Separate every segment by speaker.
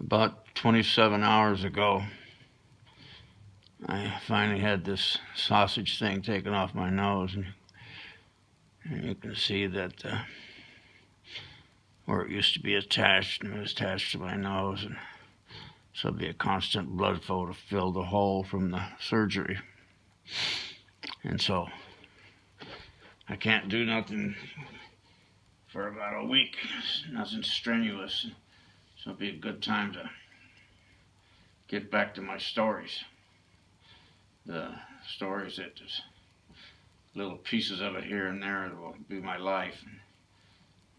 Speaker 1: About 27 hours ago, I finally had this sausage thing taken off my nose, and you can see that where it used to be attached, and it was attached to my nose, and so it'd be a constant blood flow to fill the hole from the surgery. And so I can't do nothing for about a week, nothing strenuous, so it'd be a good time to get back to my stories. The stories that just little pieces of it here and there that will be my life. And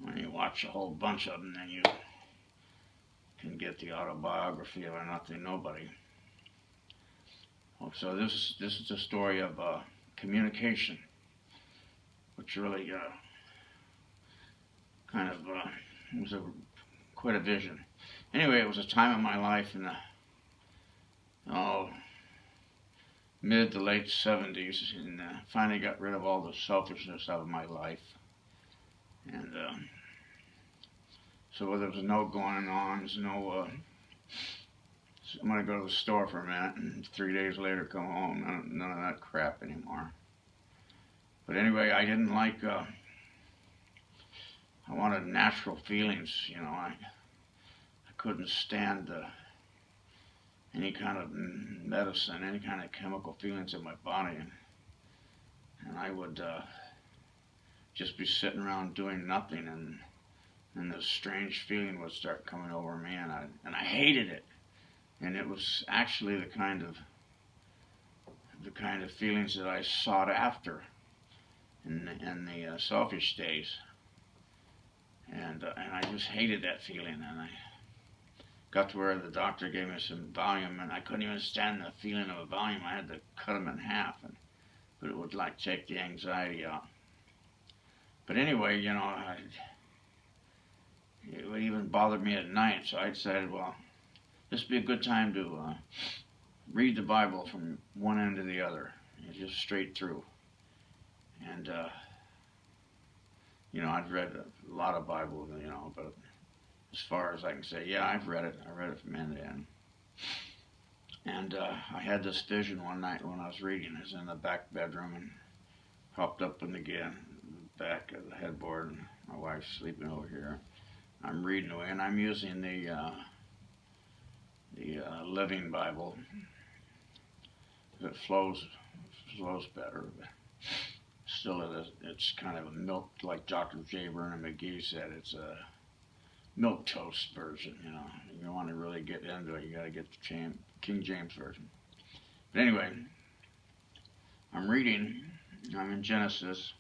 Speaker 1: when you watch a whole bunch of them, then you can get the autobiography of a nothing nobody. So this is the story of communication, which really kind of was quite a vision. Anyway, it was a time in my life in the mid to late 70s, and finally got rid of all the selfishness out of my life. And so there was no going on, there's no, I'm going to go to the store for a minute, and 3 days later come home, none of that crap anymore. But anyway, I didn't like, I wanted natural feelings, you know. I couldn't stand any kind of medicine, any kind of chemical feelings in my body, and I would just be sitting around doing nothing, and this strange feeling would start coming over me, and I hated it, and it was actually the kind of feelings that I sought after in the selfish days, and I just hated that feeling, and I got to where the doctor gave me some Valium, and I couldn't even stand the feeling of a Valium. I had to cut them in half, but it would like take the anxiety out. But anyway, you know, it would even bother me at night, so I decided, well, this would be a good time to read the Bible from one end to the other, just straight through. And, you know, I've read a lot of Bible, you know, but as far as I can say, yeah, I've read it. I read it from end to end. And I had this vision one night when I was reading. I was in the back bedroom and propped up in the back of the headboard, and my wife's sleeping over here. I'm reading away, and I'm using the Living Bible. It flows better, but still it's kind of a milk, like Dr. J. Vernon McGee said, it's a milk toast version, you know. If you want to really get into it, you got to get the King James version. But anyway, I'm in Genesis.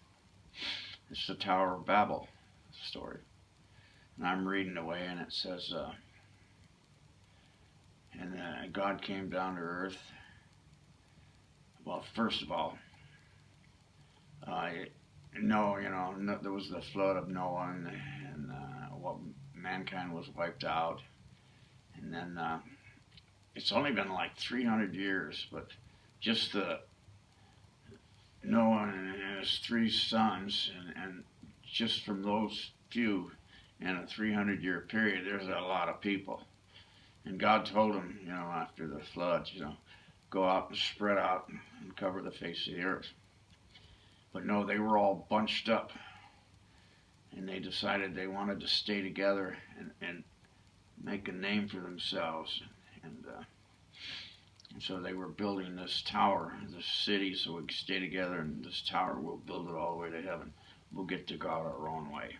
Speaker 1: It's the Tower of Babel story. And I'm reading away, and it says, and God came down to earth. Well, first of all, there was the flood of Noah, and mankind was wiped out. And then it's only been like 300 years, but just the Noah and his 3 sons, and just from those few in a 300-year period, there's a lot of people. And God told them, you know, after the floods, you know, go out and spread out and cover the face of the earth. But no, they were all bunched up, and they decided they wanted to stay together and make a name for themselves. And so they were building this tower, this city, so we could stay together, and this tower, we'll build it all the way to heaven. We'll get to God our own way.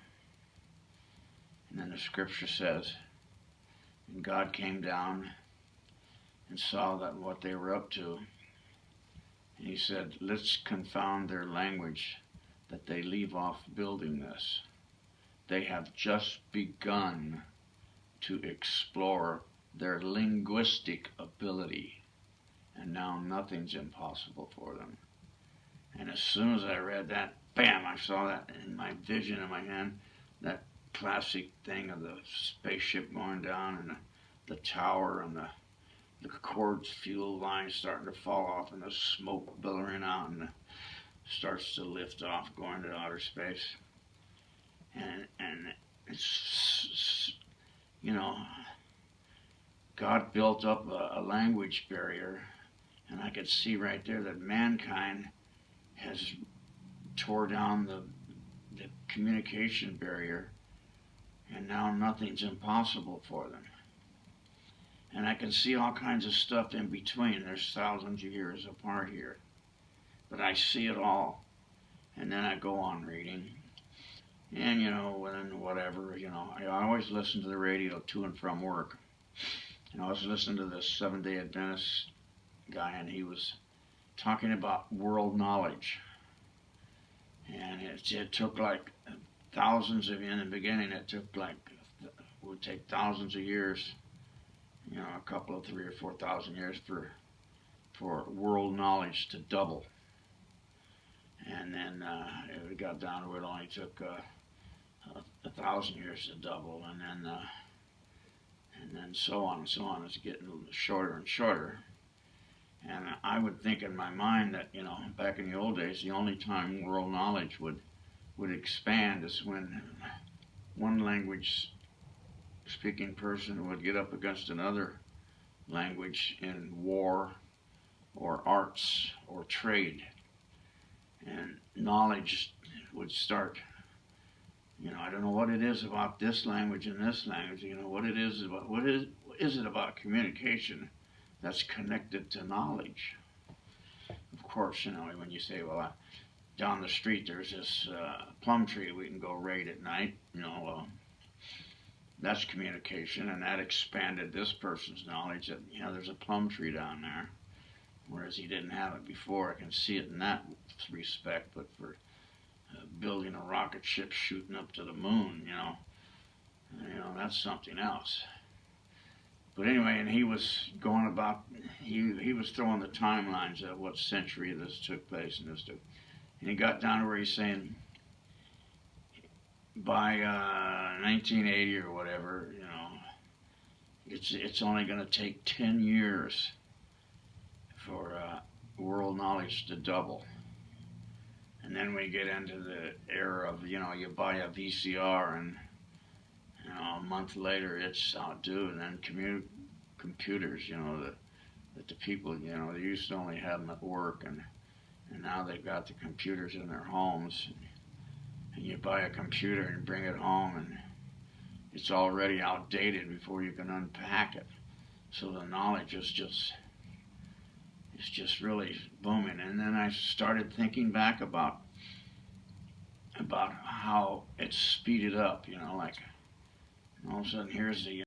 Speaker 1: And then the scripture says, and God came down and saw that what they were up to, and he said, let's confound their language, that they leave off building this. They have just begun to explore their linguistic ability, and now nothing's impossible for them. And as soon as I read that, bam, I saw that in my vision in my hand, that classic thing of the spaceship going down, and the tower, and the cords, fuel lines starting to fall off, and the smoke billowing out, and starts to lift off, going to outer space. And it's, you know, God built up a language barrier, and I could see right there that mankind has tore down the communication barrier, and now nothing's impossible for them. And I can see all kinds of stuff in between. There's thousands of years apart here, but I see it all. And then I go on reading, and and whatever, I always listen to the radio to and from work. And I was listening to this Seventh-day Adventist guy, and he was talking about world knowledge. And it took like thousands of, in the beginning, it would take thousands of years, a couple of 3,000 or 4,000 years for world knowledge to double. And then it got down to where it only took 1,000 years to double, and then so on and so on. It's getting shorter and shorter. And I would think in my mind that, back in the old days, the only time world knowledge would expand is when one language speaking person would get up against another language in war or arts or trade. And knowledge would start, I don't know what it is about this language and this language, what is it about communication that's connected to knowledge? Of course, when you say, well, down the street there's this plum tree we can go raid at night, that's communication, and that expanded this person's knowledge that, there's a plum tree down there, whereas he didn't have it before. I can see it in that respect, but for building a rocket ship shooting up to the moon, that's something else. But anyway, and he was going about, he was throwing the timelines of what century this took place and this took. And he got down to where he's saying, by 1980 or whatever, it's only going to take 10 years for world knowledge to double. And then we get into the era of, you buy a VCR and, a month later it's outdue. And then computers, that the people, they used to only have them at work, and now they've got the computers in their homes. And you buy a computer and bring it home, and it's already outdated before you can unpack it. So the knowledge is just really booming. And then I started thinking back about how it's speeded up, like all of a sudden here's the